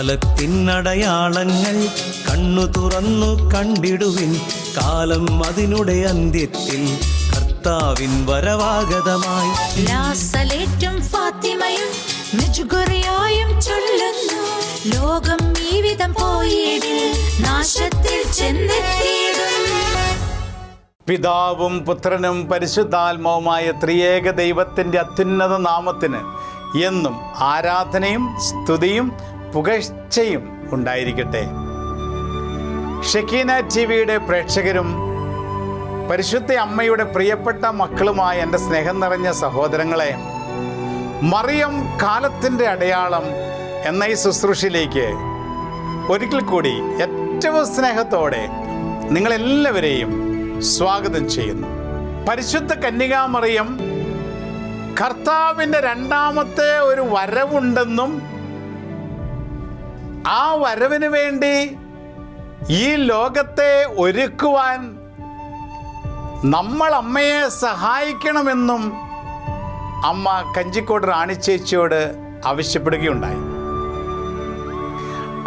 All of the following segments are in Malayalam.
കാലത്തിനടയാളങ്ങൾ കണ്ണു തുറന്നു കണ്ടിടുവിൻ. കാലം അതിനുടെ അന്ത്യത്തിൽ കർത്താവിൻ വരവാഗതമായി. ലാസലേറ്റും ഫാത്തിമയും മെജുഗുറിയായും ചൊല്ലുന്നു. ലോകം ഈ വിധം പോയിടിൽ നാശത്തിൽ ചെന്നെത്തിയിടും. പിതാവും പുത്രനും പരിശുദ്ധാത്മാവുമായ ത്രിയേക ദൈവത്തിൻ്റെ അത്യുന്നത നാമത്തിന് എന്നും ആരാധനയും സ്തുതിയും പുകഴ്ചയും ഉണ്ടായിരിക്കട്ടെ. ഷെക്കീന ടിവിയുടെ പ്രേക്ഷകരും പരിശുദ്ധ അമ്മയുടെ പ്രിയപ്പെട്ട മക്കളുമായ എൻ്റെ സ്നേഹം നിറഞ്ഞ സഹോദരങ്ങളെ, മറിയം കാലത്തിൻ്റെ അടയാളം എന്ന ഈ ശുശ്രൂഷയിലേക്ക് ഒരിക്കൽ കൂടി ഏറ്റവും സ്നേഹത്തോടെ നിങ്ങളെല്ലാവരെയും സ്വാഗതം ചെയ്യുന്നു. പരിശുദ്ധ കന്യകാ മറിയം കർത്താവിൻ്റെ രണ്ടാമത്തെ ഒരു വരവുണ്ടെന്നും ആ വരവിന് വേണ്ടി ഈ ലോകത്തെ ഒരുക്കുവാൻ നമ്മൾ അമ്മയെ സഹായിക്കണമെന്നും അമ്മ കഞ്ചിക്കോട് റാണിച്ചേച്ചിയോട് ആവശ്യപ്പെടുകയുണ്ടായി.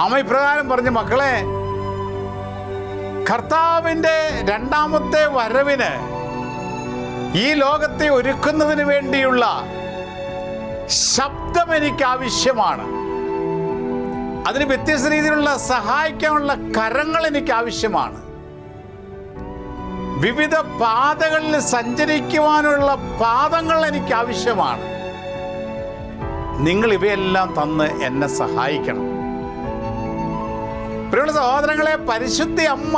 അമ്മ ഇപ്രകാരം പറഞ്ഞു, മക്കളെ, കർത്താവിൻ്റെ രണ്ടാമത്തെ വരവിന് ഈ ലോകത്തെ ഒരുക്കുന്നതിന് വേണ്ടിയുള്ള ശബ്ദം എനിക്ക് ആവശ്യമാണ്. അതിന് വ്യത്യസ്ത രീതിയിലുള്ള സഹായിക്കാനുള്ള കരങ്ങൾ എനിക്ക് ആവശ്യമാണ്. വിവിധ പാതകളിൽ സഞ്ചരിക്കുവാനുള്ള പാദങ്ങൾ എനിക്ക് ആവശ്യമാണ്. നിങ്ങൾ ഇവയെല്ലാം തന്ന് എന്നെ സഹായിക്കണം. പ്രിയമുള്ള സഹോദരങ്ങളെ, പരിശുദ്ധ അമ്മ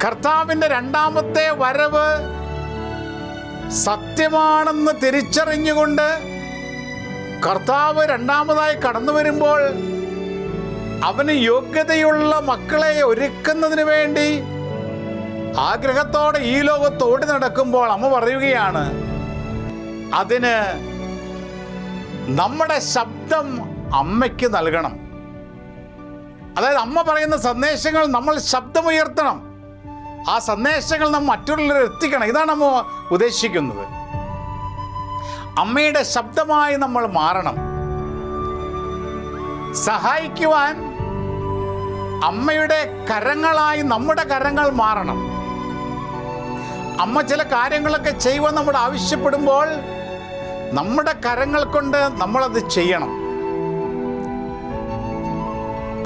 കർത്താവിൻ്റെ രണ്ടാമത്തെ വരവ് സത്യമാണെന്ന് തിരിച്ചറിഞ്ഞുകൊണ്ട് കർത്താവ് രണ്ടാമതായി കടന്നു വരുമ്പോൾ അവന് യോഗ്യതയുള്ള മക്കളെ ഒരുക്കുന്നതിന് വേണ്ടി ആഗ്രഹത്തോടെ ഈ ലോകത്ത് ഓടി നടക്കുമ്പോൾ അമ്മ പറയുകയാണ്, അതിന് നമ്മുടെ ശബ്ദം അമ്മയ്ക്ക് നൽകണം. അതായത് അമ്മ പറയുന്ന സന്ദേശങ്ങൾ നമ്മൾ ശബ്ദമുയർത്തണം. ആ സന്ദേശങ്ങൾ നമ്മൾ മറ്റുള്ളവരെ എത്തിക്കണം. ഇതാണ് അമ്മ ഉദ്ദേശിക്കുന്നത്. അമ്മയുടെ ശബ്ദമായി നമ്മൾ മാറണം. സഹായിക്കുവാൻ അമ്മയുടെ കരങ്ങളായി നമ്മുടെ കരങ്ങൾ മാറണം. അമ്മ ചില കാര്യങ്ങളൊക്കെ ചെയ്യുവാൻ നമ്മൾ ആവശ്യപ്പെടുമ്പോൾ നമ്മുടെ കരങ്ങൾ കൊണ്ട് നമ്മളത് ചെയ്യണം.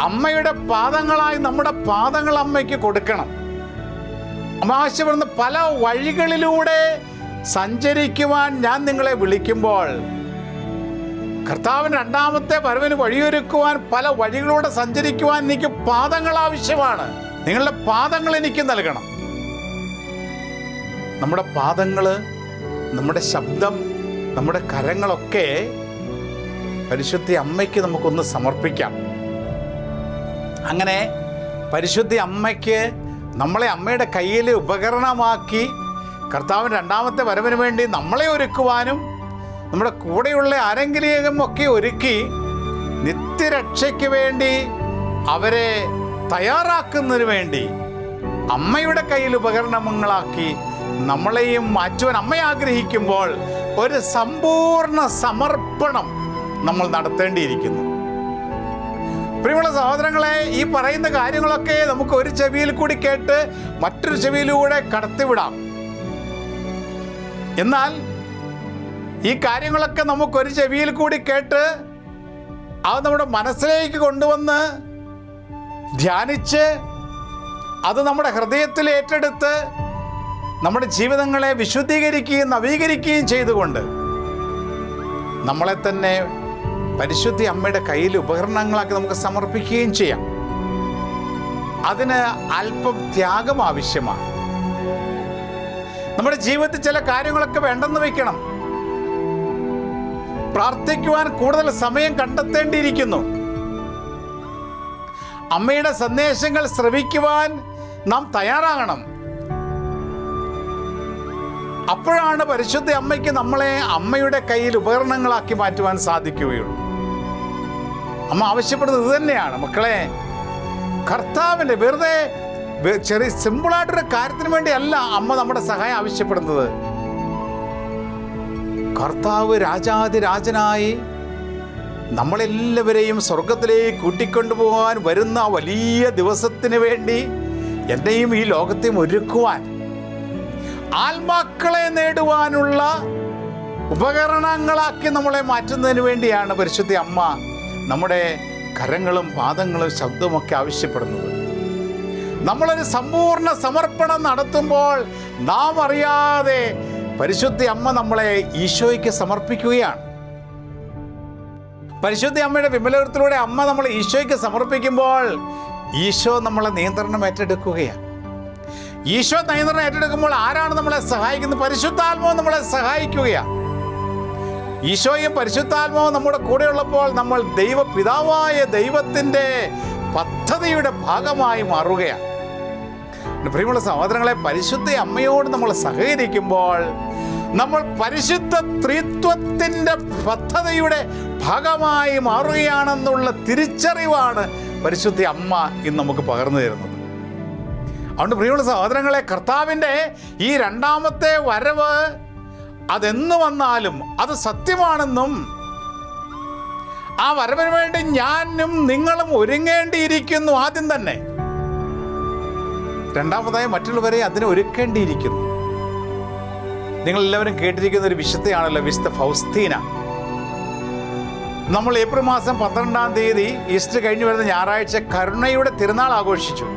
അമ്മയുടെ പാദങ്ങളായി നമ്മുടെ പാദങ്ങൾ അമ്മയ്ക്ക് കൊടുക്കണം. അമ്മ ആവശ്യപ്പെടുന്ന പല വഴികളിലൂടെ സഞ്ചരിക്കുവാൻ ഞാൻ നിങ്ങളെ വിളിക്കുമ്പോൾ, കർത്താവിന് രണ്ടാമത്തെ വരവിന് വഴിയൊരുക്കുവാൻ പല വഴികളിലൂടെ സഞ്ചരിക്കുവാൻ എനിക്ക് പാദങ്ങൾ ആവശ്യമാണ്. നിങ്ങളുടെ പാദങ്ങൾ എനിക്ക് നൽകണം. നമ്മുടെ പാദങ്ങൾ, നമ്മുടെ ശബ്ദം, നമ്മുടെ കരങ്ങളൊക്കെ പരിശുദ്ധ അമ്മയ്ക്ക് നമുക്കൊന്ന് സമർപ്പിക്കാം. അങ്ങനെ പരിശുദ്ധ അമ്മയ്ക്ക് നമ്മളെ അമ്മയുടെ കയ്യിൽ ഉപകരണമാക്കി കർത്താവിൻ്റെ രണ്ടാമത്തെ വരവിന് വേണ്ടി നമ്മളെ ഒരുക്കുവാനും നമ്മുടെ കൂടെയുള്ള ആരെങ്കിലും ഒക്കെ ഒരുക്കി നിത്യരക്ഷയ്ക്ക് വേണ്ടി അവരെ തയ്യാറാക്കുന്നതിന് വേണ്ടി അമ്മയുടെ കയ്യിൽ ഉപകരണങ്ങളാക്കി നമ്മളെയും മാറ്റുവാൻ അമ്മ ആഗ്രഹിക്കുമ്പോൾ ഒരു സമ്പൂർണ്ണ സമർപ്പണം നമ്മൾ നടത്തേണ്ടിയിരിക്കുന്നു. പ്രിയമുള്ള സഹോദരങ്ങളെ, ഈ പറയുന്ന കാര്യങ്ങളൊക്കെ നമുക്ക് ഒരു ചെവിയിൽ കൂടി കേട്ട് മറ്റൊരു ചെവിയിലൂടെ കടത്തിവിടാം. എന്നാൽ ഈ കാര്യങ്ങളൊക്കെ നമുക്കൊരു ചെവിയിൽ കൂടി കേട്ട് അത് നമ്മുടെ മനസ്സിലേക്ക് കൊണ്ടുവന്ന് ധ്യാനിച്ച് അത് നമ്മുടെ ഹൃദയത്തിൽ ഏറ്റെടുത്ത് നമ്മുടെ ജീവിതങ്ങളെ വിശുദ്ധീകരിക്കുകയും നവീകരിക്കുകയും ചെയ്തുകൊണ്ട് നമ്മളെ തന്നെ പരിശുദ്ധ അമ്മയുടെ കയ്യിൽ ഉപകരണങ്ങളാക്കി നമുക്ക് സമർപ്പിക്കുകയും ചെയ്യാം. അതിന് അല്പം ത്യാഗം ആവശ്യമാണ്. നമ്മുടെ ജീവിതത്തിൽ ചില കാര്യങ്ങളൊക്കെ വേണ്ടെന്ന് വയ്ക്കണം. പ്രാർത്ഥിക്കുവാൻ കൂടുതൽ സമയം കണ്ടെത്തേണ്ടിയിരിക്കുന്നു. അമ്മയുടെ സന്ദേശങ്ങൾ ശ്രവിക്കുവാൻ നാം തയ്യാറാകണം. അപ്പോഴാണ് പരിശുദ്ധ അമ്മയ്ക്ക് നമ്മളെ അമ്മയുടെ കയ്യിൽ ഉപകരണങ്ങളാക്കി മാറ്റുവാൻ സാധിക്കുകയുള്ളൂ. അമ്മ ആവശ്യപ്പെടുന്നത് ഇത് തന്നെയാണ്. മക്കളെ, കർത്താവിൻ്റെ വെറുതെ ചെറിയ സിമ്പിളായിട്ടൊരു കാര്യത്തിന് വേണ്ടിയല്ല അമ്മ നമ്മുടെ സഹായം ആവശ്യപ്പെടുന്നത്. കർത്താവ് രാജാതിരാജനായി നമ്മളെല്ലാവരെയും സ്വർഗത്തിലേക്ക് കൂട്ടിക്കൊണ്ടുപോകാൻ വരുന്ന വലിയ ദിവസത്തിന് വേണ്ടി എന്നെയും ഈ ലോകത്തെയും ഒരുക്കുവാൻ, ആത്മാക്കളെ നേടുവാനുള്ള ഉപകരണങ്ങളാക്കി നമ്മളെ മാറ്റുന്നതിന് വേണ്ടിയാണ് പരിശുദ്ധ അമ്മ നമ്മുടെ കരങ്ങളും പാദങ്ങളും ശബ്ദവുമൊക്കെ ആവശ്യപ്പെടുന്നത്. നമ്മളൊരു സമ്പൂർണ്ണ സമർപ്പണം നടത്തുമ്പോൾ നാം അറിയാതെ പരിശുദ്ധ അമ്മ നമ്മളെ ഈശോയ്ക്ക് സമർപ്പിക്കുകയാണ്. പരിശുദ്ധ അമ്മയുടെ വിമലത്തിലൂടെ അമ്മ നമ്മളെ ഈശോയ്ക്ക് സമർപ്പിക്കുമ്പോൾ ഈശോ നമ്മളെ നിയന്ത്രണം ഏറ്റെടുക്കുകയാണ്. ഈശോ നിയന്ത്രണം ഏറ്റെടുക്കുമ്പോൾ ആരാണ് നമ്മളെ സഹായിക്കുന്നത്? പരിശുദ്ധാത്മാവ് നമ്മളെ സഹായിക്കുകയാണ്. ഈശോയും പരിശുദ്ധാത്മാവും നമ്മുടെ കൂടെയുള്ളപ്പോൾ നമ്മൾ ദൈവപിതാവായ ദൈവത്തിൻ്റെ പദ്ധതിയുടെ ഭാഗമായി മാറുകയാണ്. പ്രിയമുള്ള സഹോദരങ്ങളെ, പരിശുദ്ധ അമ്മയോട് നമ്മൾ സഹകരിക്കുമ്പോൾ നമ്മൾ പരിശുദ്ധ ത്രിത്വത്തിൻ്റെ പദ്ധതിയുടെ ഭാഗമായി മാറുകയാണെന്നുള്ള തിരിച്ചറിവാണ് പരിശുദ്ധ അമ്മ ഇന്ന് നമുക്ക് പകർന്നു തരുന്നത്. അതുകൊണ്ട് പ്രിയമുള്ള സഹോദരങ്ങളെ, കർത്താവിൻ്റെ ഈ രണ്ടാമത്തെ വരവ് അതെന്ന് വന്നാലും അത് സത്യമാണെന്നും ആ വരവിന് വേണ്ടി ഞാനും നിങ്ങളും ഒരുങ്ങേണ്ടിയിരിക്കുന്നു. ആദ്യം തന്നെ രണ്ടാമതായി മറ്റുള്ളവരെ അതിനെ ഒരുക്കേണ്ടിയിരിക്കുന്നു. നിങ്ങളെല്ലാവരും കേട്ടിരിക്കുന്ന ഒരു വിശുദ്ധയാണല്ലോ, വിശുദ്ധ ഫൗസ്തീന. നമ്മൾ ഏപ്രിൽ മാസം 12-ാം തീയതി ഈസ്റ്റർ കഴിഞ്ഞു വരുന്ന ഞായറാഴ്ച കരുണയുടെ തിരുനാൾ ആഘോഷിച്ചു.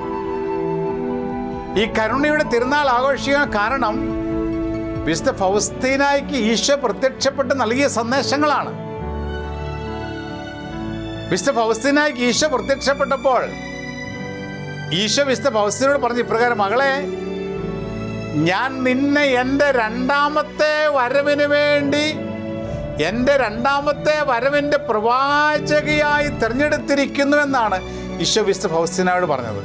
ഈ കരുണയുടെ തിരുനാൾ ആഘോഷിക്കാൻ കാരണം വിശുദ്ധ ഫൗസ്തീനായ്ക്ക് ഈശോ പ്രത്യക്ഷപ്പെട്ട് നൽകിയ സന്ദേശങ്ങളാണ്. വിശുദ്ധ ഫൗസ്തീനായ്ക്ക് ഈശോ പ്രത്യക്ഷപ്പെട്ടപ്പോൾ ഈശോ വിശുദ്ധ ഫൗസ്തീനോട് പറഞ്ഞു ഇപ്രകാരം: മകളെ, ഞാൻ നിന്നെ എൻ്റെ രണ്ടാമത്തെ വരവിന് വേണ്ടി, എൻ്റെ രണ്ടാമത്തെ വരവിൻ്റെ പ്രവാചകയായി തിരഞ്ഞെടുത്തിരിക്കുന്നു എന്നാണ് ഈശോ വിശുദ്ധ ഫൗസ്തീനയോട് പറഞ്ഞത്.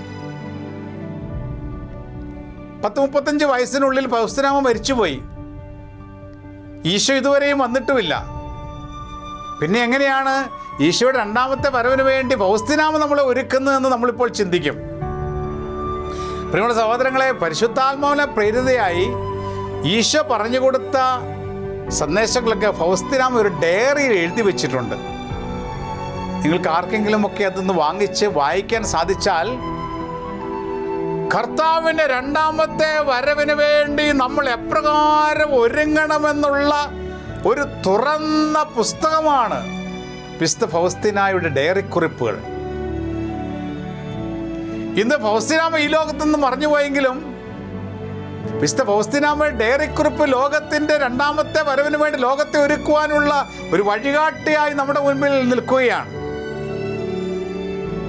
30-35 വയസ്സിനുള്ളിൽ ഫൗസ്തീനാമ്മ മരിച്ചുപോയി. ഈശോ ഇതുവരെയും വന്നിട്ടുമില്ല. പിന്നെ എങ്ങനെയാണ് ഈശോയുടെ രണ്ടാമത്തെ വരവിന് വേണ്ടി ഫൗസ്തീനാമ്മ നമ്മളെ ഒരുക്കുന്നതെന്ന് നമ്മളിപ്പോൾ ചിന്തിക്കും. പ്രിയമുള്ള സഹോദരങ്ങളെ, പരിശുദ്ധാത്മാവിനെ പ്രേരിതയായി ഈശോ പറഞ്ഞു കൊടുത്ത സന്ദേശങ്ങളൊക്കെ ഫൗസ്തീനാമ്മ ഒരു ഡയറിയിൽ എഴുതി വെച്ചിട്ടുണ്ട്. നിങ്ങൾക്ക് ആർക്കെങ്കിലും ഒക്കെ അതൊന്ന് വാങ്ങിച്ച് വായിക്കാൻ സാധിച്ചാൽ, കർത്താവിൻ്റെ രണ്ടാമത്തെ വരവിന് വേണ്ടി നമ്മൾ എപ്രകാരം ഒരുങ്ങണമെന്നുള്ള ഒരു തുറന്ന പുസ്തകമാണ് വിശുദ്ധ ഫൗസ്തീനായുടെ ഡയറി കുറിപ്പുകൾ. ഇന്ന് ഫൗസ്തീനാമ്മ ഈ ലോകത്തു നിന്ന് മറഞ്ഞുപോയെങ്കിലും വിശുദ്ധ ഫൗസ്തീനാമ്മയുടെ ഡയറി കുറിപ്പ് ലോകത്തിൻ്റെ രണ്ടാമത്തെ വരവിന് വേണ്ടി ലോകത്തെ ഒരുക്കുവാനുള്ള ഒരു വഴികാട്ടിയായി നമ്മുടെ മുൻപിൽ നിൽക്കുകയാണ്.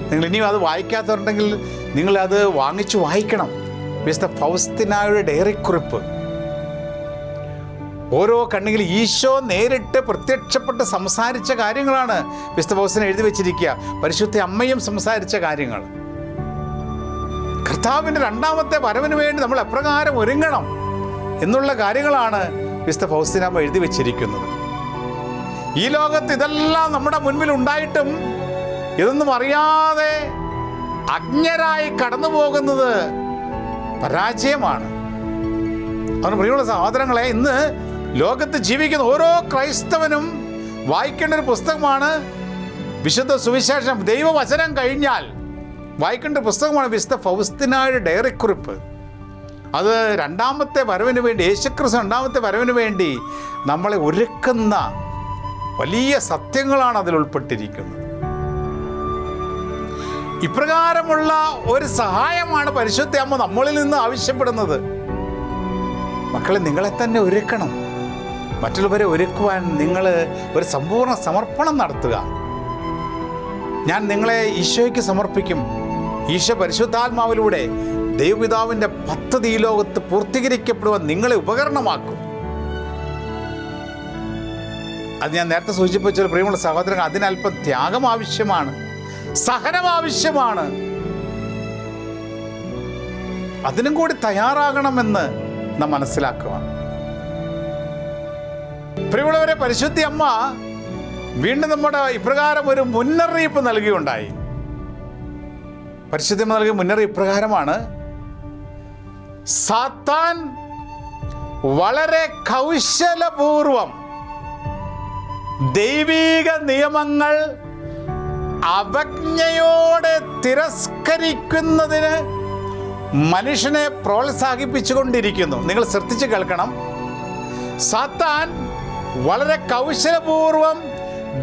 നിങ്ങൾ ഇനിയും അത് വായിക്കാത്തവരുണ്ടെങ്കിൽ നിങ്ങളത് വാങ്ങിച്ചു വായിക്കണം. വിശുദ്ധ ഫൗസ്തീനായുടെ ഡയറി കുറിപ്പ് ഓരോ കണ്ണിൽ ഈശോ നേരിട്ട് പ്രത്യക്ഷപ്പെട്ട് സംസാരിച്ച കാര്യങ്ങളാണ് വിശുദ്ധ ഫൗസ്തീന എഴുതി വെച്ചിരിക്കുക. പരിശുദ്ധ അമ്മയും സംസാരിച്ച കാര്യങ്ങൾ, കർത്താവിൻ്റെ രണ്ടാമത്തെ വരവിന് വേണ്ടി നമ്മൾ എപ്രകാരം ഒരുങ്ങണം എന്നുള്ള കാര്യങ്ങളാണ് വിശുദ്ധ ഫൗസ്തീനാമ്മ എഴുതി വെച്ചിരിക്കുന്നത്. ഈ ലോകത്ത് ഇതെല്ലാം നമ്മുടെ മുൻപിൽ ഉണ്ടായിട്ടും ഇതൊന്നും അറിയാതെ അജ്ഞരായി കടന്നു പോകുന്നത് പരാജയമാണ്. അതുകൊണ്ട് പ്രിയമുള്ള സഹോദരങ്ങളെ, ഇന്ന് ലോകത്ത് ജീവിക്കുന്ന ഓരോ ക്രൈസ്തവനും വായിക്കേണ്ട ഒരു പുസ്തകമാണ് വിശുദ്ധ സുവിശേഷം. ദൈവവചനം കഴിഞ്ഞാൽ വായിക്കേണ്ട പുസ്തകമാണ് വിശുദ്ധ ഫൗസ്തീനായുടെ ഡയറി കുറിപ്പ്. അത് രണ്ടാമത്തെ വരവിന് വേണ്ടി, യേശുക്രിസ്തു രണ്ടാമത്തെ വരവിന് വേണ്ടി നമ്മളെ ഒരുക്കുന്ന വലിയ സത്യങ്ങളാണ് അതിൽ ഉൾപ്പെട്ടിരിക്കുന്നത്. ഇപ്രകാരമുള്ള ഒരു സഹായമാണ് പരിശുദ്ധ അമ്മ നമ്മളിൽ നിന്ന് ആവശ്യപ്പെടുന്നത്. മക്കളെ, നിങ്ങളെ തന്നെ ഒരുക്കണം. മറ്റുള്ളവരെ ഒരുക്കുവാൻ നിങ്ങൾ ഒരു സമ്പൂർണ്ണ സമർപ്പണം നടത്തുക. ഞാൻ നിങ്ങളെ ഈശോയ്ക്ക് സമർപ്പിക്കും. ഈശോ പരിശുദ്ധാത്മാവിലൂടെ ദൈവപിതാവിൻ്റെ പദ്ധതി ഈ ലോകത്ത് പൂർത്തീകരിക്കപ്പെടുവാൻ നിങ്ങളെ ഉപകരണമാക്കും. അത് ഞാൻ നേരത്തെ സൂചിപ്പിച്ച പ്രിയമുള്ള സഹോദരങ്ങൾ, അതിനല്പം ത്യാഗം ആവശ്യമാണ്, സഹനം ആവശ്യമാണ്. അതിനും കൂടി തയ്യാറാകണമെന്ന് നാം മനസ്സിലാക്കുക. പ്രിയമുള്ളവരെ, പരിശുദ്ധ അമ്മ വീണ്ടും നമ്മുടെ ഇപ്രകാരം ഒരു മുന്നറിയിപ്പ് നൽകുകയുണ്ടായി. പരിശുദ്ധ അമ്മ നൽകിയ മുന്നറിയിപ്പ് പ്രകാരമാണ്: സാത്താൻ വളരെ കൗശലപൂർവം ദൈവീക നിയമങ്ങൾ അവജ്ഞയോടെ തിരസ്കരിക്കുന്നതിന് മനുഷ്യനെ പ്രോത്സാഹിപ്പിച്ചുകൊണ്ടിരിക്കുന്നു. നിങ്ങൾ ശ്രദ്ധിച്ച് കേൾക്കണം. സാത്താൻ വളരെ കൗശലപൂർവം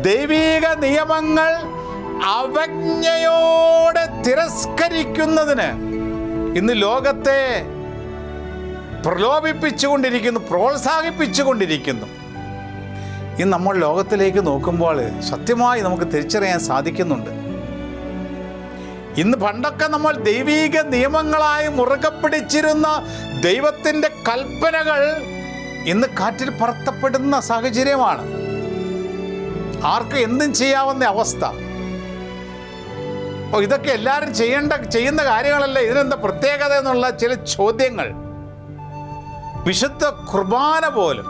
ദൈവിക നിയമങ്ങൾ അവജ്ഞയോടെ തിരസ്കരിക്കുന്നതിന് ഇന്ന് ലോകത്തെ പ്രലോഭിപ്പിച്ചുകൊണ്ടിരിക്കുന്നു, പ്രോത്സാഹിപ്പിച്ചുകൊണ്ടിരിക്കുന്നു. ഇന്ന് നമ്മൾ ലോകത്തിലേക്ക് നോക്കുമ്പോൾ സത്യമായി നമുക്ക് തിരിച്ചറിയാൻ സാധിക്കുന്നുണ്ട്. ഇന്ന് പണ്ടൊക്കെ നമ്മൾ ദൈവിക നിയമങ്ങളായി മുറുകെ പിടിച്ചിരുന്ന ദൈവത്തിൻ്റെ കൽപ്പനകൾ ഇന്ന് കാറ്റിൽ പറത്തപ്പെടുന്ന സാഹചര്യമാണ്. ആർക്കും എന്തും ചെയ്യാവുന്ന അവസ്ഥ. ഇതൊക്കെ എല്ലാവരും ചെയ്യുന്ന കാര്യങ്ങളല്ലേ, ഇതിനെന്താ പ്രത്യേകത എന്നുള്ള ചില ചോദ്യങ്ങൾ. വിശുദ്ധ കുർബാന പോലും,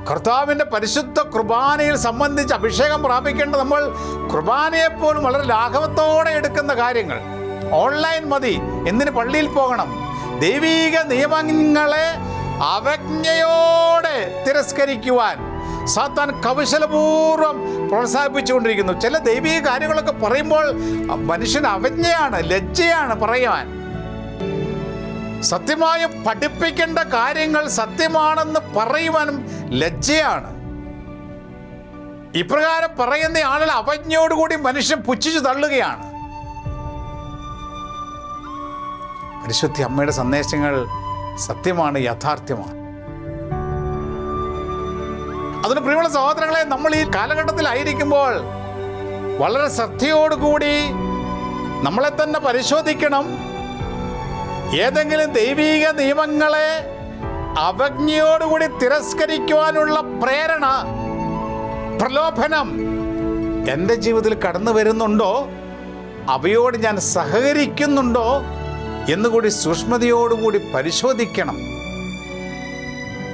കർത്താവിൻ്റെ പരിശുദ്ധ കുർബാനയിൽ സംബന്ധിച്ച് അഭിഷേകം പ്രാപിക്കേണ്ട നമ്മൾ കുർബാനയെപ്പോലും വളരെ ലാഘവത്തോടെ എടുക്കുന്ന കാര്യങ്ങൾ. ഓൺലൈൻ മതി, എന്തിന് പള്ളിയിൽ പോകണം? ദൈവിക നിയമങ്ങളെ അവജ്ഞയോടെ തിരസ്കരിക്കുവാൻ സാത്താൻ കൗശലപൂർവ്വം പ്രോത്സാഹിപ്പിച്ചുകൊണ്ടിരിക്കുന്നു. ചില ദൈവിക കാര്യങ്ങളൊക്കെ പറയുമ്പോൾ മനുഷ്യന് അവജ്ഞയാണ്, ലജ്ജയാണ് പറയുവാൻ. സത്യമായും പഠിപ്പിക്കേണ്ട കാര്യങ്ങൾ സത്യമാണെന്ന് പറയുവാനും ലജ്ജയാണ്. ഇപ്രകാരം പറയുന്ന ആളുകൾ അവജ്ഞയോടുകൂടി മനുഷ്യൻ പുച്ഛിച്ചു തള്ളുകയാണ്. പരിശുദ്ധ അമ്മയുടെ സന്ദേശങ്ങൾ സത്യമാണ്, യാഥാർത്ഥ്യമാണ്. അതിന് പ്രിയമുള്ള സഹോദരങ്ങളെ, നമ്മൾ ഈ കാലഘട്ടത്തിലായിരിക്കുമ്പോൾ വളരെ ശ്രദ്ധയോടുകൂടി നമ്മളെ തന്നെ പരിശോധിക്കണം. ഏതെങ്കിലും ദൈവിക നിയമങ്ങളെ അവജ്ഞയോടുകൂടി തിരസ്കരിക്കുവാനുള്ള പ്രേരണ, പ്രലോഭനം എൻ്റെ ജീവിതത്തിൽ കടന്നു വരുന്നുണ്ടോ, അവയോട് ഞാൻ സഹകരിക്കുന്നുണ്ടോ എന്നുകൂടി സൂക്ഷ്മതയോടുകൂടി പരിശോധിക്കണം.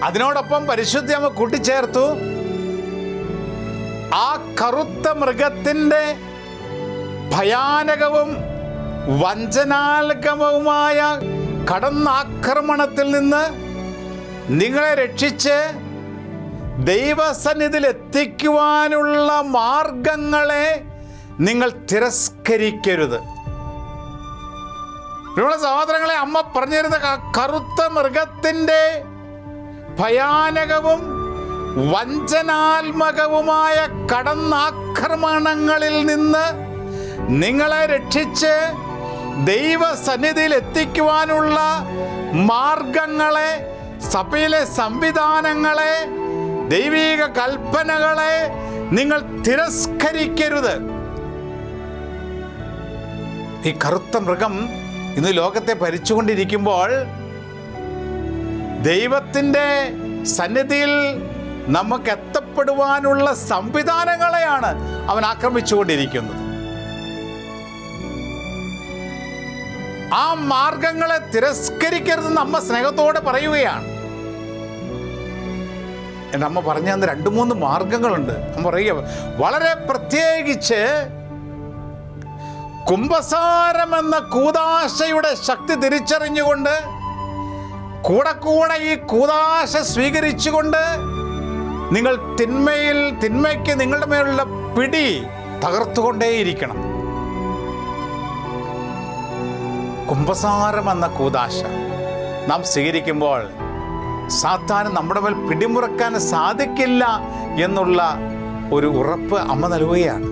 അതിനോടൊപ്പം പരിശുദ്ധ അമ്മ കൂട്ടിച്ചേർത്തു, ആ കറുത്ത മൃഗത്തിൻ്റെ ഭയാനകവും വഞ്ചനാത്മകവുമായ കടന്നാക്രമണത്തിൽ നിന്ന് നിങ്ങളെ രക്ഷിച്ച് ദൈവസന്നിധിയിൽ എത്തിക്കുവാനുള്ള മാർഗങ്ങളെ നിങ്ങൾ തിരസ്കരിക്കരുത്. പ്രിയമുള്ള സഹോദരങ്ങളെ, അമ്മ പറഞ്ഞിരുന്ന കറുത്ത മൃഗത്തിൻ്റെ ഭയാനകവും വഞ്ചനാത്മകവുമായ കടന്നാക്രമണങ്ങളിൽ നിന്ന് നിങ്ങളെ രക്ഷിച്ച് ദൈവസന്നിധിയിൽ എത്തിക്കുവാനുള്ള മാർഗങ്ങളെ, സഭയിലെ സംവിധാനങ്ങളെ, ദൈവിക കൽപ്പനകളെ നിങ്ങൾ തിരസ്കരിക്കരുത്. ഈ കറുത്ത മൃഗം ഇന്ന് ലോകത്തെ ഭരിച്ചുകൊണ്ടിരിക്കുമ്പോൾ ദൈവത്തിൻ്റെ സന്നിധിയിൽ നമുക്ക് എത്തപ്പെടുവാനുള്ള സംവിധാനങ്ങളെയാണ് അവൻ ആക്രമിച്ചുകൊണ്ടിരിക്കുന്നത്. ആ മാർഗങ്ങളെ തിരസ്കരിക്കരുതെന്ന് അമ്മ സ്നേഹത്തോടെ പറയുകയാണ്. എൻ്റെ അമ്മ പറഞ്ഞു തന്ന 2-3 മാർഗങ്ങളുണ്ട്. അമ്മ പറയുക, വളരെ പ്രത്യേകിച്ച് കുംഭസാരം എന്ന കൂദാശയുടെ ശക്തി തിരിച്ചറിഞ്ഞുകൊണ്ട് കൂടെ ഈ കൂദാശ സ്വീകരിച്ചുകൊണ്ട് നിങ്ങൾ തിന്മയ്ക്ക് നിങ്ങളുടെ മേലുള്ള പിടി തകർത്തുകൊണ്ടേയിരിക്കണം. കുംഭസാരം എന്ന കൂദാശ നാം സ്വീകരിക്കുമ്പോൾ സാത്താന് നമ്മുടെ മേൽ പിടിമുറക്കാൻ സാധിക്കില്ല എന്നുള്ള ഒരു ഉറപ്പ് അമ്മ നൽകുകയാണ്.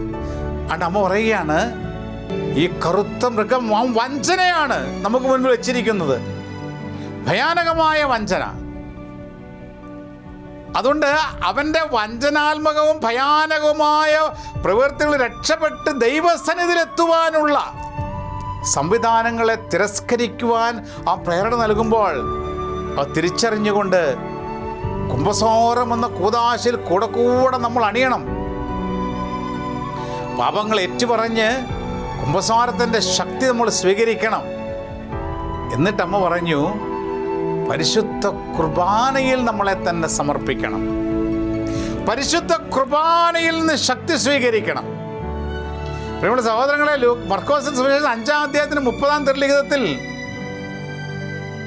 അതുകൊണ്ട് അമ്മ പറയുകയാണ്, ഈ കറുത്ത മൃഗം വഞ്ചനയാണ് നമുക്ക് മുൻപിൽ വെച്ചിരിക്കുന്നത്, ഭയാനകമായ വഞ്ചന. അതുകൊണ്ട് അവൻ്റെ വഞ്ചനാത്മകവും ഭയാനകവുമായ പ്രവൃത്തികൾ രക്ഷപ്പെട്ട് ദൈവസന്നിധിയിലെത്തുവാനുള്ള സംവിധാനങ്ങളെ തിരസ്കരിക്കുവാൻ ആ പ്രേരണ നൽകുമ്പോൾ അത് തിരിച്ചറിഞ്ഞുകൊണ്ട് കുംഭസാരം എന്ന കൂദാശയിൽ കൂടെ നമ്മൾ അണിയണം. പാപങ്ങൾ ഏറ്റുപറഞ്ഞ് കുംഭസാരത്തിൻ്റെ ശക്തി നമ്മൾ സ്വീകരിക്കണം. എന്നിട്ട് അമ്മ പറഞ്ഞു, പരിശുദ്ധ കുർബാനയിൽ നമ്മളെ തന്നെ സമർപ്പിക്കണം. പരിശുദ്ധ കുർബാനയിൽ നിന്ന് ശക്തി സ്വീകരിക്കണം. പ്രിയമുള്ള സഹോദരങ്ങളെ, മർക്കോസിന്റെ സുവിശേഷം 5-ാം അധ്യായത്തിന് 30-ാം തിരുലിഖിതത്തിൽ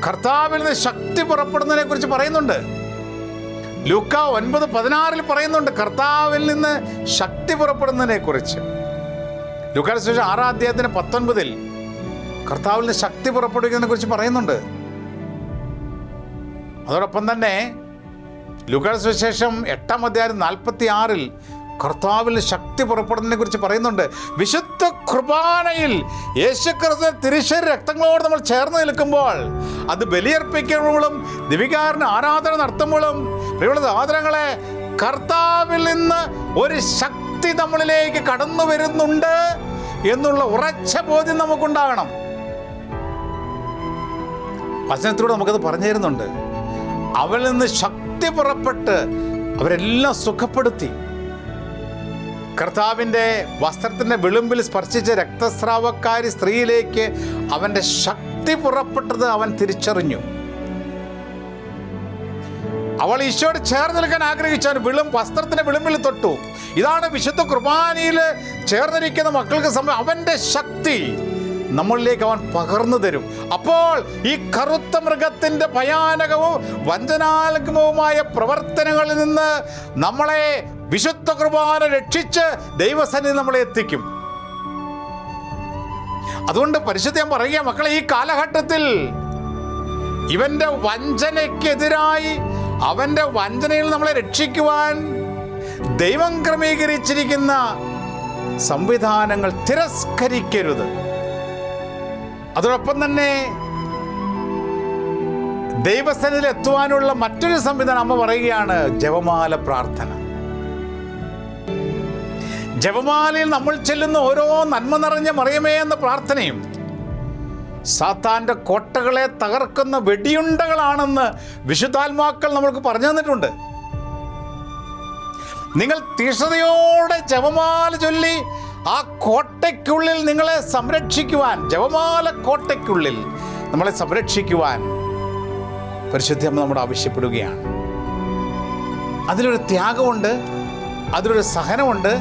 കർത്താവിൽ നിന്ന് ശക്തി പുറപ്പെടുന്നതിനെ കുറിച്ച് പറയുന്നുണ്ട്. ലൂക്ക 9:16 പറയുന്നുണ്ട് കർത്താവിൽ നിന്ന് ശക്തി പുറപ്പെടുന്നതിനെ കുറിച്ച്. ലൂക്കായുടെ സുവിശേഷം 6:19 കർത്താവിൽ നിന്ന് ശക്തി പുറപ്പെടുവിക്കുന്നതിനെ കുറിച്ച് പറയുന്നുണ്ട്. അതോടൊപ്പം തന്നെ ലൂക്കായുടെ സുവിശേഷം 8:46 കർത്താവിൽ ശക്തി പുറപ്പെടുന്നതിനെ കുറിച്ച് പറയുന്നുണ്ട്. വിശുദ്ധ കുർബാനയിൽ യേശുക്രിസ്തുവിന്റെ തിരുശരീര രക്തങ്ങളോട് നമ്മൾ ചേർന്ന് നിൽക്കുമ്പോൾ, അത് ബലിയർപ്പിക്കുമ്പോഴും ദിവികാരന് ആരാധന നടത്തുമ്പോഴും പ്രിയമുള്ള സഹോദരങ്ങളെ, കർത്താവിൽ നിന്ന് ഒരു ശക്തി നമ്മളിലേക്ക് കടന്നു വരുന്നുണ്ട് എന്നുള്ള ഉറച്ച ബോധ്യം നമുക്കുണ്ടാകണം. വചനത്തിലൂടെ നമുക്കത് പറഞ്ഞു തരുന്നുണ്ട്. അവളിൽ നിന്ന് ശക്തി പുറപ്പെട്ട് അവരെല്ലാം സുഖപ്പെടുത്തി. കർത്താവിൻ്റെ വസ്ത്രത്തിൻ്റെ വിളുമ്പിൽ സ്പർശിച്ച രക്തസ്രാവക്കാരി സ്ത്രീയിലേക്ക് അവൻ്റെ ശക്തി പുറപ്പെട്ടത് അവൻ തിരിച്ചറിഞ്ഞു. അവൾ ഈശോയോട് ചേർന്ന് നിൽക്കാൻ ആഗ്രഹിച്ചു. വസ്ത്രത്തിൻ്റെ വിളുമ്പിൽ തൊട്ടു. ഇതാണ് വിശുദ്ധ കുർബാനയിൽ ചേർന്നിരിക്കുന്ന മക്കൾക്ക് അവൻ്റെ ശക്തി നമ്മളിലേക്ക് അവൻ പകർന്നു തരും. അപ്പോൾ ഈ കറുത്ത മൃഗത്തിൻ്റെ ഭയാനകവും വഞ്ചനാത്മകവുമായ പ്രവർത്തനങ്ങളിൽ നിന്ന് നമ്മളെ വിശുദ്ധ കുർബാന രക്ഷിച്ച് ദൈവസന്നിധി നമ്മളെ എത്തിക്കും. അതുകൊണ്ട് പരിശുദ്ധൻ പറയുക, മക്കളെ, ഈ കാലഘട്ടത്തിൽ ഇവന്റെ വഞ്ചനയ്ക്കെതിരായി, അവന്റെ വഞ്ചനയിൽ നമ്മളെ രക്ഷിക്കുവാൻ ദൈവം ക്രമീകരിച്ചിരിക്കുന്ന സംവിധാനങ്ങൾ തിരസ്കരിക്കരുത്. അതോടൊപ്പം തന്നെ ദൈവസന്നിധിയിൽ എത്തുവാനുള്ള മറ്റൊരു സംവിധാനം അമ്മ പറയുകയാണ്, ജപമാല പ്രാർത്ഥന. ജപമാലയിൽ നമ്മൾ ചെല്ലുന്ന ഓരോ നന്മ നിറഞ്ഞ മറിയമേ എന്ന പ്രാർത്ഥനയും സാത്താൻ്റെ കോട്ടകളെ തകർക്കുന്ന വെടിയുണ്ടകളാണെന്ന് വിശുദ്ധാത്മാക്കൾ നമ്മൾക്ക് പറഞ്ഞു തന്നിട്ടുണ്ട്. നിങ്ങൾ തീഷ്ണതയോടെ ജപമാല ചൊല്ലി ആ കോട്ടയ്ക്കുള്ളിൽ നിങ്ങളെ സംരക്ഷിക്കുവാൻ, ജപമാല കോട്ടയ്ക്കുള്ളിൽ നമ്മളെ സംരക്ഷിക്കുവാൻ പരിശുദ്ധ അമ്മ നമ്മോട് ആവശ്യപ്പെടുകയാണ്. അതിലൊരു ത്യാഗമുണ്ട്, അതിലൊരു സഹനമുണ്ട്,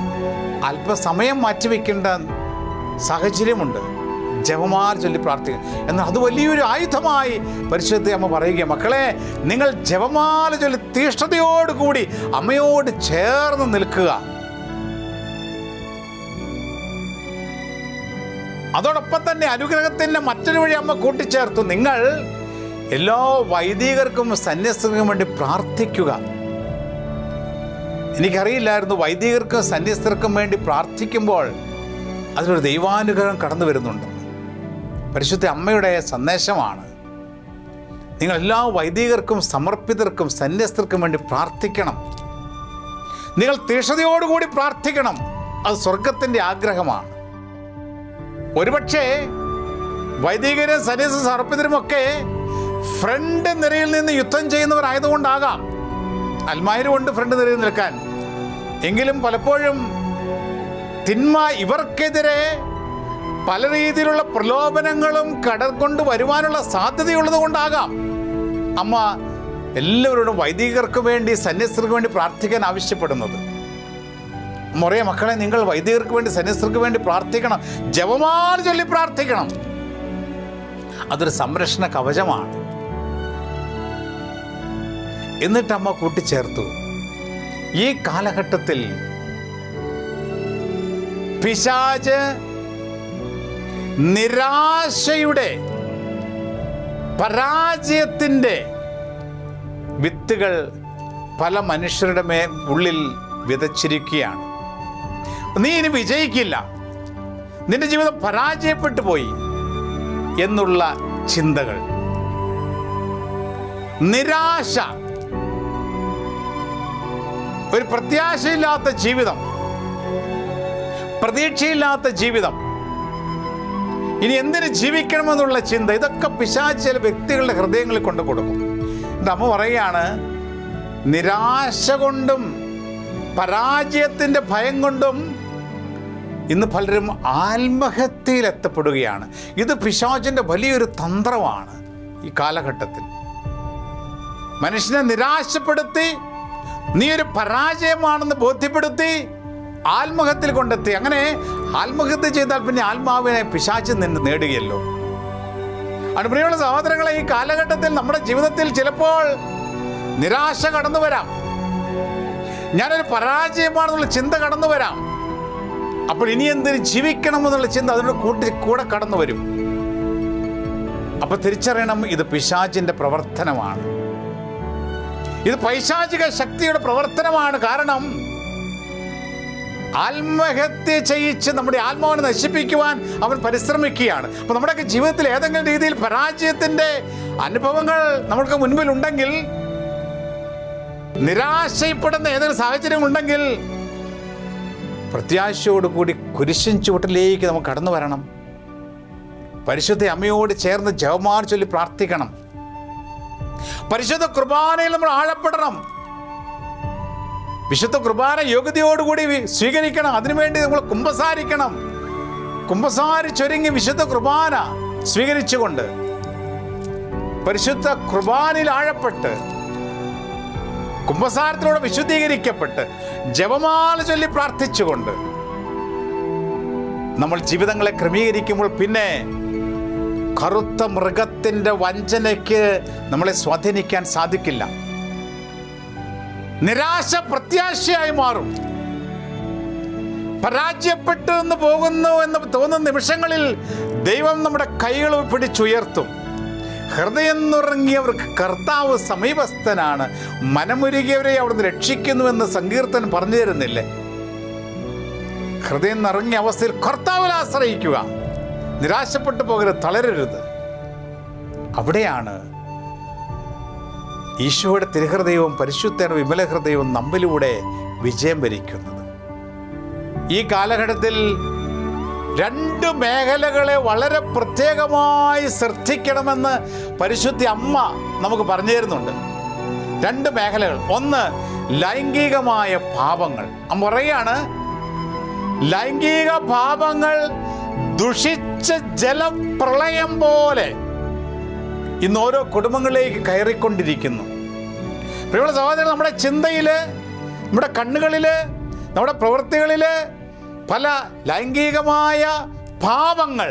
അല്പസമയം മാറ്റിവെക്കേണ്ട സാഹചര്യമുണ്ട്. ജപമാല ചൊല്ലി പ്രാർത്ഥിക്കുക എന്നാൽ അത് വലിയൊരു ആയുധമായി പരിശുദ്ധ അമ്മ പറയുക, മക്കളെ, നിങ്ങൾ ജപമാല ചൊല്ലി തീഷ്ണതയോടുകൂടി അമ്മയോട് ചേർന്ന് നിൽക്കുക. അതോടൊപ്പം തന്നെ അനുഗ്രഹത്തിൻ്റെ മറ്റൊരു വഴി അമ്മ കൂട്ടിച്ചേർത്തു, നിങ്ങൾ എല്ലാ വൈദികർക്കും സന്യസ്തർക്കും വേണ്ടി പ്രാർത്ഥിക്കുക. എനിക്കറിയില്ലായിരുന്നു, വൈദികർക്കും സന്യസ്തർക്കും വേണ്ടി പ്രാർത്ഥിക്കുമ്പോൾ അതിലൊരു ദൈവാനുഗ്രഹം കടന്നു വരുന്നുണ്ട്. പരിശുദ്ധ അമ്മയുടെ സന്ദേശമാണ്, നിങ്ങൾ എല്ലാ വൈദികർക്കും സമർപ്പിതർക്കും സന്യസ്തർക്കും വേണ്ടി പ്രാർത്ഥിക്കണം. നിങ്ങൾ തീഷ്ണതയോടുകൂടി പ്രാർത്ഥിക്കണം. അത് സ്വർഗത്തിൻ്റെ ആഗ്രഹമാണ്. ഒരുപക്ഷെ വൈദികരും സന്യസ്ത സമർപ്പിതരുമൊക്കെ ഫ്രണ്ട് നിരയിൽ നിന്ന് യുദ്ധം ചെയ്യുന്നവരായതുകൊണ്ടാകാം അൽമായരുമുണ്ട് ഫ്രണ്ട് നിരയിൽ നിൽക്കാൻ. എങ്കിലും പലപ്പോഴും തിന്മ ഇവർക്കെതിരെ പല രീതിയിലുള്ള പ്രലോഭനങ്ങളും കടകൊണ്ട് വരുവാനുള്ള സാധ്യതയുള്ളത് കൊണ്ടാകാം അമ്മ എല്ലാവരോടും വൈദികർക്ക് വേണ്ടി സന്യസ്തർക്ക് വേണ്ടി പ്രാർത്ഥിക്കാൻ ആവശ്യപ്പെടുന്നത്. മറിയ, മക്കളെ, നിങ്ങൾ വൈദികർക്ക് വേണ്ടി സന്യസ്തർക്ക് വേണ്ടി പ്രാർത്ഥിക്കണം, ജപമാല ചൊല്ലി പ്രാർത്ഥിക്കണം. അതൊരു സംരക്ഷണ കവചമാണ്. എന്നിട്ട് അമ്മ കൂട്ടിച്ചേർത്തു, ഈ കാലഘട്ടത്തിൽ പിശാച് നിരാശയുടെ പരാജയത്തിൻ്റെ വിത്തുകൾ പല മനുഷ്യരുടെ ഉള്ളിൽ വിതച്ചിരിക്കുകയാണ്. നീ ഇനി വിജയിക്കില്ല, നിന്റെ ജീവിതം പരാജയപ്പെട്ടു പോയി എന്നുള്ള ചിന്തകൾ, നിരാശ, ഒരു പ്രത്യാശയില്ലാത്ത ജീവിതം, പ്രതീക്ഷയില്ലാത്ത ജീവിതം, ഇനി എന്തിന് ജീവിക്കണമെന്നുള്ള ചിന്ത, ഇതൊക്കെ പിശാച് ചില വ്യക്തികളുടെ ഹൃദയങ്ങളിൽ കൊണ്ടു കൊടുക്കും. എൻ്റെ അമ്മ പറയുകയാണ്, നിരാശ കൊണ്ടും പരാജയത്തിൻ്റെ ഭയം കൊണ്ടും ഇന്ന് പലരും ആത്മഹത്യയിൽ എത്തപ്പെടുകയാണ്. ഇത് പിശാചിൻ്റെ വലിയൊരു തന്ത്രമാണ്. ഈ കാലഘട്ടത്തിൽ മനുഷ്യനെ നിരാശപ്പെടുത്തി, നീ ഒരു പരാജയമാണെന്ന് ബോധ്യപ്പെടുത്തി ആത്മഹത്യയിൽ കൊണ്ടെത്തി. അങ്ങനെ ആത്മഹത്യ ചെയ്താൽ പിന്നെ ആത്മാവിനെ പിശാച് നിന്ന് നേടുകയല്ലോ. പ്രിയമുള്ള സഹോദരങ്ങളെ, ഈ കാലഘട്ടത്തിൽ നമ്മുടെ ജീവിതത്തിൽ ചിലപ്പോൾ നിരാശ കടന്നു വരാം. ഞാനൊരു പരാജയമാണെന്നുള്ള ചിന്ത കടന്നു വരാം. അപ്പോൾ ഇനി എന്തിന് ജീവിക്കണമെന്നുള്ള ചിന്ത അതിനോട് കൂടെ കടന്നു വരും. അപ്പൊ തിരിച്ചറിയണം, ഇത് പിശാചിന്റെ പ്രവർത്തനമാണ്, ഇത് പൈശാചിക ശക്തിയുടെ പ്രവർത്തനമാണ്. കാരണം ആത്മഹത്യ ചെയ്യിച്ച് നമ്മുടെ ആത്മാവിനെ നശിപ്പിക്കുവാൻ അവൻ പരിശ്രമിക്കുകയാണ്. അപ്പൊ നമ്മുടെയൊക്കെ ജീവിതത്തിൽ ഏതെങ്കിലും രീതിയിൽ പരാജയത്തിന്റെ അനുഭവങ്ങൾ നമുക്ക് മുൻപിൽ ഉണ്ടെങ്കിൽ, നിരാശപ്പെടുന്ന ഏതെങ്കിലും സാഹചര്യം ഉണ്ടെങ്കിൽ, പ്രത്യാശയോടുകൂടി കുരിശിൻ ചുവട്ടിലേക്ക് നമുക്ക് കടന്നു വരണം. പരിശുദ്ധ അമ്മയോട് ചേർന്ന് ജപമാല ചൊല്ലി പ്രാർത്ഥിക്കണം. പരിശുദ്ധ കുർബാനയിൽ നമ്മൾ ആഴപ്പെടണം. വിശുദ്ധ കുർബാന യോഗ്യതയോടുകൂടി സ്വീകരിക്കണം. അതിനുവേണ്ടി നമ്മൾ കുമ്പസാരിക്കണം. കുമ്പസാരിച്ചൊരുങ്ങി വിശുദ്ധ കുർബാന സ്വീകരിച്ചുകൊണ്ട് പരിശുദ്ധ കുർബാനയിൽ ആഴപ്പെട്ട് കുമ്പസാരത്തിലൂടെ വിശുദ്ധീകരിക്കപ്പെട്ട് ജപമാല ചൊല്ലി പ്രാർത്ഥിച്ചുകൊണ്ട് നമ്മൾ ജീവിതങ്ങളെ ക്രമീകരിക്കുമ്പോൾ പിന്നെ കറുത്ത മൃഗത്തിൻ്റെ വഞ്ചനയ്ക്ക് നമ്മളെ സ്വാധീനിക്കാൻ സാധിക്കില്ല. നിരാശ പ്രത്യാശയായി മാറും. പരാജയപ്പെട്ടു എന്ന് പോകുന്നു എന്ന് തോന്നുന്ന നിമിഷങ്ങളിൽ ദൈവം നമ്മുടെ കൈകൾ പിടിച്ചുയർത്തും. ഹൃദയം നുറങ്ങിയവർക്ക് കർത്താവ് സമീപസ്ഥനാണ്, മനമുരുകിയവരെ അവിടുന്ന് രക്ഷിക്കുന്നുവെന്ന് സങ്കീർത്തനം പറഞ്ഞു തരുന്നില്ലേ? ഹൃദയം നിറങ്ങിയ അവസ്ഥയിൽ കർത്താവിൽ ആശ്രയിക്കുക. നിരാശപ്പെട്ടു പോകരുത്, തളരരുത്. അവിടെയാണ് ഈശോയുടെ തിരുഹൃദയവും പരിശുദ്ധ വിമല ഹൃദയവും നമ്മിലൂടെ വിജയം വരിക്കുന്നത്. ഈ കാലഘട്ടത്തിൽ 2 മേഖലകളെ വളരെ പ്രത്യേകമായി ശ്രദ്ധിക്കണമെന്ന് പരിശുദ്ധ അമ്മ നമുക്ക് പറഞ്ഞു തരുന്നുണ്ട്. 2 മേഖലകൾ. ഒന്ന്, ലൈംഗികമായ പാപങ്ങൾ. അമ്മ പറയാണ്, ലൈംഗിക പാപങ്ങൾ ദുഷിച്ച ജലപ്രളയം പോലെ ഇന്ന് ഓരോ കുടുംബങ്ങളിലേക്ക് കയറിക്കൊണ്ടിരിക്കുന്നു. പ്രിയമുള്ള സഹോദരൻ, നമ്മുടെ ചിന്തയിൽ, നമ്മുടെ കണ്ണുകളിൽ, നമ്മുടെ പ്രവൃത്തികളിൽ പല ലൈംഗികമായ പാപങ്ങൾ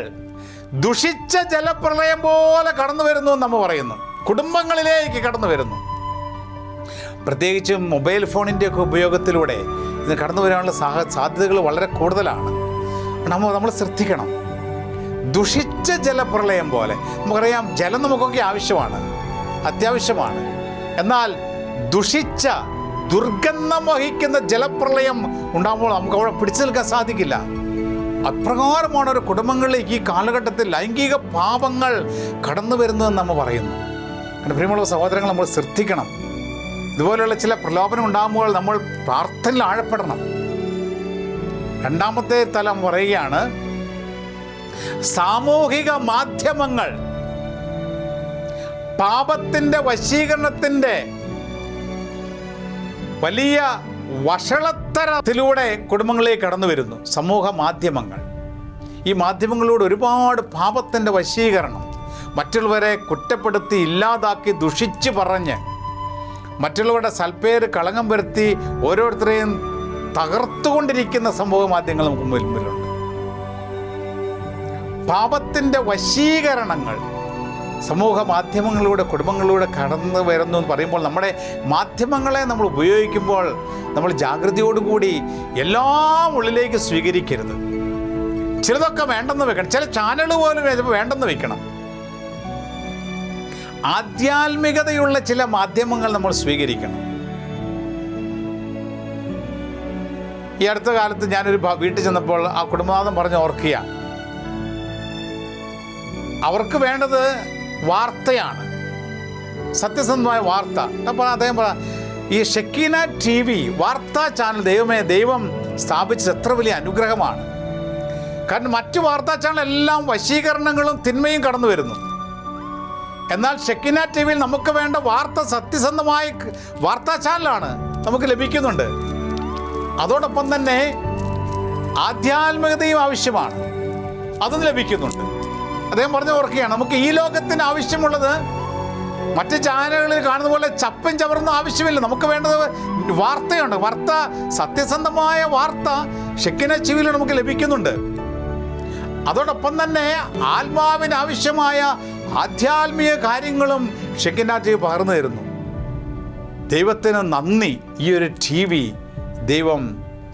ദുഷിച്ച ജലപ്രളയം പോലെ കടന്നു വരുന്നു എന്ന് നമ്മൾ പറയുന്നു. കുടുംബങ്ങളിലേക്ക് കടന്നു വരുന്നു. പ്രത്യേകിച്ചും മൊബൈൽ ഫോണിൻ്റെയൊക്കെ ഉപയോഗത്തിലൂടെ ഇത് കടന്നു വരാനുള്ള സാധ്യതകൾ വളരെ കൂടുതലാണ്. നമ്മൾ ശ്രദ്ധിക്കണം. ദുഷിച്ച ജലപ്രളയം പോലെ. നമുക്കറിയാം, ജലം നമുക്കൊക്കെ ആവശ്യമാണ്, അത്യാവശ്യമാണ്. എന്നാൽ ദുഷിച്ച, ദുർഗന്ധം വഹിക്കുന്ന ജലപ്രളയം ഉണ്ടാകുമ്പോൾ നമുക്ക് അവിടെ പിടിച്ചു നിൽക്കാൻ സാധിക്കില്ല. അപ്രകാരമാണ് ഒരു കുടുംബങ്ങളിലേക്ക് ഈ കാലഘട്ടത്തിൽ ലൈംഗിക പാപങ്ങൾ കടന്നു വരുന്നതെന്ന് നമ്മൾ പറയുന്നു. എൻ്റെ പ്രിയമുള്ള സഹോദരങ്ങൾ, നമ്മൾ ശ്രദ്ധിക്കണം. ഇതുപോലെയുള്ള ചില പ്രലോഭനം ഉണ്ടാകുമ്പോൾ നമ്മൾ പ്രാർത്ഥനയിൽ ആഴപ്പെടണം. രണ്ടാമത്തെ തലം പറയുകയാണ്, സാമൂഹിക മാധ്യമങ്ങൾ പാപത്തിൻ്റെ വശീകരണത്തിൻ്റെ വലിയ വഷളത്തരത്തിലൂടെ കുടുംബങ്ങളിലേക്ക് കടന്നു വരുന്നു. സമൂഹ മാധ്യമങ്ങൾ, ഈ മാധ്യമങ്ങളിലൂടെ ഒരുപാട് പാപത്തിൻ്റെ വശീകരണം, മറ്റുള്ളവരെ കുറ്റപ്പെടുത്തി ഇല്ലാതാക്കി ദുഷിച്ച് പറഞ്ഞ് മറ്റുള്ളവരുടെ സൽപ്പേര് കളങ്കം വരുത്തി ഓരോരുത്തരെയും തകർത്തുകൊണ്ടിരിക്കുന്ന സമൂഹ മാധ്യമങ്ങൾ നമുക്ക് മുൻപിലുണ്ട്. പാപത്തിൻ്റെ വശീകരണങ്ങൾ സമൂഹ മാധ്യമങ്ങളിലൂടെ കുടുംബങ്ങളിലൂടെ കടന്നു വരുന്നു എന്ന് പറയുമ്പോൾ, നമ്മുടെ മാധ്യമങ്ങളെ നമ്മൾ ഉപയോഗിക്കുമ്പോൾ നമ്മൾ ജാഗ്രതയോടുകൂടി എല്ലാം ഉള്ളിലേക്ക് സ്വീകരിക്കരുത്. ചിലതൊക്കെ വേണ്ടെന്ന് വെക്കണം. ചില ചാനൽ പോലും വേണ്ടെന്ന് വെക്കണം. ആധ്യാത്മികതയുള്ള ചില മാധ്യമങ്ങൾ നമ്മൾ സ്വീകരിക്കണം. ഈ അടുത്ത കാലത്ത് ഞാനൊരു വീട്ടിൽ ചെന്നപ്പോൾ ആ കുടുംബനാഥൻ പറഞ്ഞ് ഓർക്കുക, അവർക്ക് വേണ്ടത് വാർത്തയാണ്, സത്യസന്ധമായ വാർത്ത. അപ്പോൾ അദ്ദേഹം ഈ ഷെക്കീന TV വാർത്താ ചാനൽ ദൈവം സ്ഥാപിച്ചത് എത്ര വലിയ അനുഗ്രഹമാണ്. കാരണം മറ്റു വാർത്താ ചാനലെല്ലാം വശീകരണങ്ങളും തിന്മയും കടന്നു വരുന്നു. എന്നാൽ ഷെക്കീന TV നമുക്ക് വേണ്ട വാർത്ത സത്യസന്ധമായ വാർത്താ ചാനലാണ് നമുക്ക് ലഭിക്കുന്നുണ്ട്. അതോടൊപ്പം തന്നെ ആധ്യാത്മികതയും ആവശ്യമാണ്, അതും ലഭിക്കുന്നുണ്ട്. അദ്ദേഹം പറഞ്ഞു ഓർക്കുകയാണ്, നമുക്ക് ഈ ലോകത്തിന് ആവശ്യമുള്ളത് മറ്റ് ചാനലുകളിൽ കാണുന്ന പോലെ ചപ്പും ചവറൊന്നും ആവശ്യമില്ല. നമുക്ക് വേണ്ടത് വാർത്തയുണ്ട്. വാർത്ത, സത്യസന്ധമായ വാർത്ത ഷെക്കീന TV നമുക്ക് ലഭിക്കുന്നുണ്ട്. അതോടൊപ്പം തന്നെ ആത്മാവിന് ആവശ്യമായ ആധ്യാത്മിക കാര്യങ്ങളും ഷെക്കീന TV പകർന്നു തരുന്നു. ദൈവത്തിന് നന്ദി, ഈ ഒരു TV ദൈവം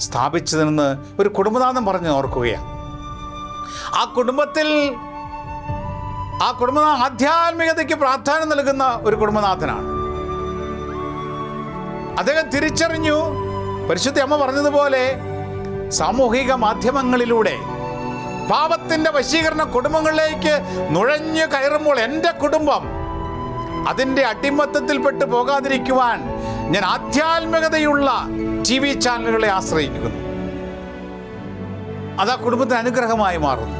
സ്ഥാപിച്ചതെന്ന് ഒരു കുടുംബനാഥൻ പറഞ്ഞ് ഓർക്കുകയാണ്. ആ കുടുംബനാഥൻ ആധ്യാത്മികതയ്ക്ക് പ്രാധാന്യം നൽകുന്ന ഒരു കുടുംബനാഥനാണ്. അദ്ദേഹം തിരിച്ചറിഞ്ഞു, പരിശുദ്ധ അമ്മ പറഞ്ഞതുപോലെ സാമൂഹിക മാധ്യമങ്ങളിലൂടെ പാപത്തിൻ്റെ വശീകരണ കുടുംബങ്ങളിലേക്ക് നുഴഞ്ഞു കയറുമ്പോൾ എൻ്റെ കുടുംബം അതിൻ്റെ അടിമത്തത്തിൽപ്പെട്ട് പോകാതിരിക്കുവാൻ ഞാൻ ആധ്യാത്മികതയുള്ള TV ചാനലുകളെ ആശ്രയിക്കുന്നു. അത് ആ കുടുംബത്തിന് അനുഗ്രഹമായി മാറുന്നു.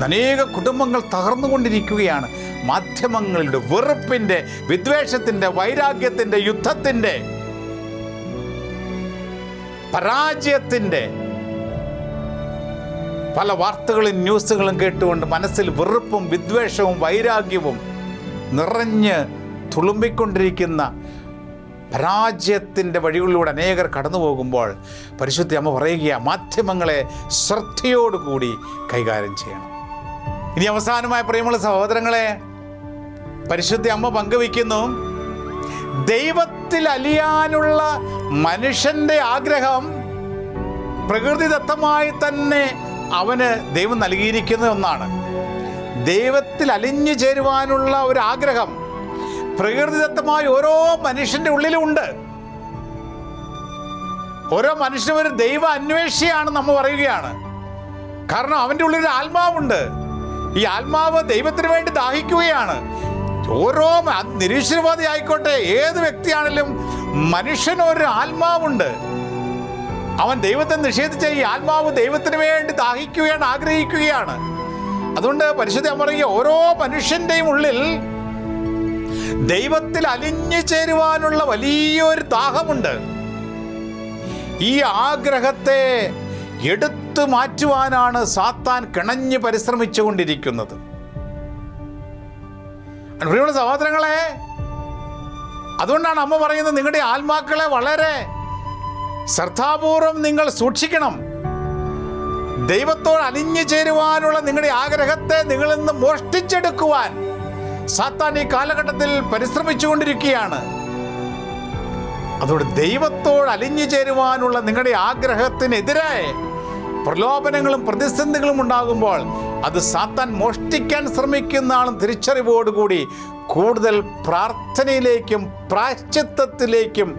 അനേക കുടുംബങ്ങൾ തകർന്നുകൊണ്ടിരിക്കുകയാണ് മാധ്യമങ്ങളുടെ വെറുപ്പിൻ്റെ, വിദ്വേഷത്തിൻ്റെ, വൈരാഗ്യത്തിൻ്റെ, യുദ്ധത്തിൻ്റെ, പരാജയത്തിൻ്റെ പല വാർത്തകളും ന്യൂസുകളും കേട്ടുകൊണ്ട് മനസ്സിൽ വെറുപ്പും വിദ്വേഷവും വൈരാഗ്യവും നിറഞ്ഞ് തുളുമ്പിക്കൊണ്ടിരിക്കുന്ന പരാജയത്തിൻ്റെ വഴികളിലൂടെ അനേകർ കടന്നു പോകുമ്പോൾ പരിശുദ്ധ അമ്മ പറയുകയാണ്, മാധ്യമങ്ങളെ ശ്രദ്ധയോടുകൂടി കൈകാര്യം ചെയ്യണം. ഇനി അവസാനമായ പ്രിയമുള്ള സഹോദരങ്ങളെ, പരിശുദ്ധ അമ്മ പങ്കുവയ്ക്കുന്നു, ദൈവത്തിൽ അലിയാനുള്ള മനുഷ്യൻ്റെ ആഗ്രഹം പ്രകൃതിദത്തമായി തന്നെ അവന് ദൈവം നൽകിയിരിക്കുന്ന ഒന്നാണ്. ദൈവത്തിൽ അലിഞ്ഞു ചേരുവാനുള്ള ഒരു ആഗ്രഹം പ്രകൃതിദത്തമായി ഓരോ മനുഷ്യൻ്റെ ഉള്ളിലുമുണ്ട്. ഓരോ മനുഷ്യനും ഒരു ദൈവ അന്വേഷിയാണ് നമ്മൾ പറയുകയാണ്. കാരണം അവൻ്റെ ഉള്ളിലൊരു ആത്മാവുണ്ട്. ഈ ആത്മാവ് ദൈവത്തിന് വേണ്ടി ദാഹിക്കുകയാണ്. ഓരോ നിരീശ്വരവാദി ആയിക്കോട്ടെ, ഏത് വ്യക്തിയാണെങ്കിലും മനുഷ്യനൊരു ആത്മാവുണ്ട്. അവൻ ദൈവത്തെ നിഷേധിച്ച ഈ ആത്മാവ് ദൈവത്തിന് വേണ്ടി ദാഹിക്കുകയാണ്, ആഗ്രഹിക്കുകയാണ്. അതുകൊണ്ട് പരിശുദ്ധ അമ്മ പറയുക, ഓരോ മനുഷ്യൻ്റെയും ഉള്ളിൽ ദൈവത്തിൽ അലിഞ്ഞു ചേരുവാനുള്ള വലിയൊരു ദാഹമുണ്ട്. ഈ ആഗ്രഹത്തെ എടുത്തു മാറ്റുവാനാണ് സാത്താൻ കിണഞ്ഞ് പരിശ്രമിച്ചുകൊണ്ടിരിക്കുന്നത്. പ്രിയമുള്ള സഹോദരങ്ങളെ, അതുകൊണ്ടാണ് അമ്മ പറയുന്നത്, നിങ്ങളുടെ ആത്മാക്കളെ വളരെ ശ്രദ്ധാപൂർവം നിങ്ങൾ സൂക്ഷിക്കണം. ദൈവത്തോട് അലിഞ്ഞു ചേരുവാനുള്ള നിങ്ങളുടെ ആഗ്രഹത്തെ നിങ്ങളിൽ നിന്ന് മോഷ്ടിച്ചെടുക്കുവാൻ സാത്താൻ ഈ കാലഘട്ടത്തിൽ പരിശ്രമിച്ചുകൊണ്ടിരിക്കുകയാണ്. അതുകൊണ്ട് ദൈവത്തോട് അലിഞ്ഞു ചേരുവാനുള്ള നിങ്ങളുടെ ആഗ്രഹത്തിനെതിരെ പ്രലോഭനങ്ങളും പ്രതിസന്ധികളും ഉണ്ടാകുമ്പോൾ അത് സാത്താൻ മോഷ്ടിക്കാൻ ശ്രമിക്കുന്ന ആളും തിരിച്ചറിവോടുകൂടി കൂടുതൽ പ്രാർത്ഥനയിലേക്കും പ്രായശ്ചിത്തത്തിലേക്കും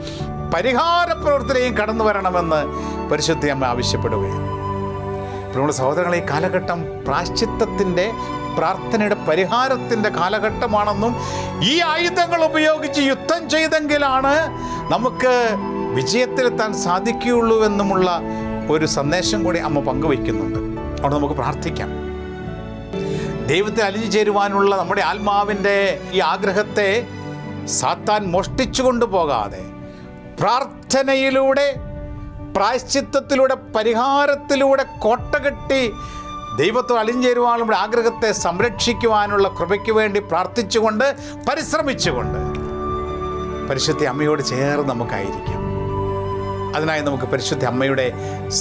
പരിഹാര പ്രവർത്തനയും കടന്നു വരണമെന്ന് പരിശുദ്ധ അമ്മ ആവശ്യപ്പെടുകയാണ്. നമ്മുടെ സഹോദരങ്ങളെ, ഈ കാലഘട്ടം പ്രായശ്ചിത്തത്തിൻ്റെ, പ്രാർത്ഥനയുടെ പരിഹാരത്തിൻ്റെ കാലഘട്ടമാണെന്നും ഈ ആയുധങ്ങൾ ഉപയോഗിച്ച് യുദ്ധം ചെയ്തെങ്കിലാണ് നമുക്ക് വിജയത്തിലെത്താൻ സാധിക്കുകയുള്ളൂ എന്നുമുള്ള ഒരു സന്ദേശം കൂടി അമ്മ പങ്കുവയ്ക്കുന്നുണ്ട്. അവിടെ നമുക്ക് പ്രാർത്ഥിക്കാം. ദൈവത്തിൽ അലിഞ്ഞു ചേരുവാനുള്ള നമ്മുടെ ആത്മാവിൻ്റെ ഈ ആഗ്രഹത്തെ സാത്താൻ മോഷ്ടിച്ചു കൊണ്ടുപോകാതെ പ്രാർത്ഥനയിലൂടെ, പ്രായശ്ചിത്തത്തിലൂടെ, പരിഹാരത്തിലൂടെ കോട്ടകെട്ടി ദൈവത്തോട് അലിഞ്ഞേരുവാനുള്ള നമ്മുടെ ആഗ്രഹത്തെ സംരക്ഷിക്കുവാനുള്ള കൃപയ്ക്ക് വേണ്ടി പ്രാർത്ഥിച്ചുകൊണ്ട്, പരിശ്രമിച്ചുകൊണ്ട് പരിശുദ്ധ അമ്മയോട് ചേർന്ന് നമുക്കായിരിക്കാം. അതിനായി നമുക്ക് പരിശുദ്ധ അമ്മയുടെ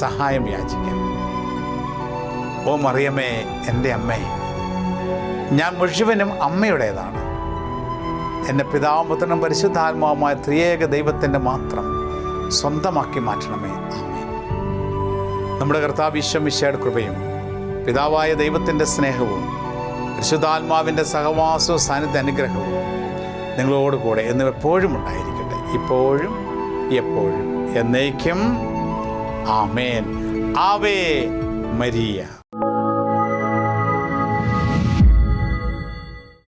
സഹായം യാചിക്കാം. ഓ മറിയമേ, എൻ്റെ അമ്മേ, ഞാൻ മുഴുവനും അമ്മയുടേതാണ്. എന്നെ പിതാവും പുത്രനും പരിശുദ്ധാത്മാവുമായ ത്രിയേക ദൈവത്തിൻ്റെ മാത്രം സ്വന്തമാക്കി മാറ്റണമേ. ആമേൻ. നമ്മുടെ കർത്താവ് ഈശോ മിശിഹായുടെ കൃപയും പിതാവായ ദൈവത്തിൻ്റെ സ്നേഹവും പരിശുദ്ധാത്മാവിൻ്റെ സഹവാസവും സാന്നിധ്യ അനുഗ്രഹവും നിങ്ങളോട് കൂടെ എന്ന് എപ്പോഴും ഉണ്ടായിരിക്കട്ടെ, ഇപ്പോഴും എപ്പോഴും എന്നേക്കും. ആമേൻ. Ave Maria.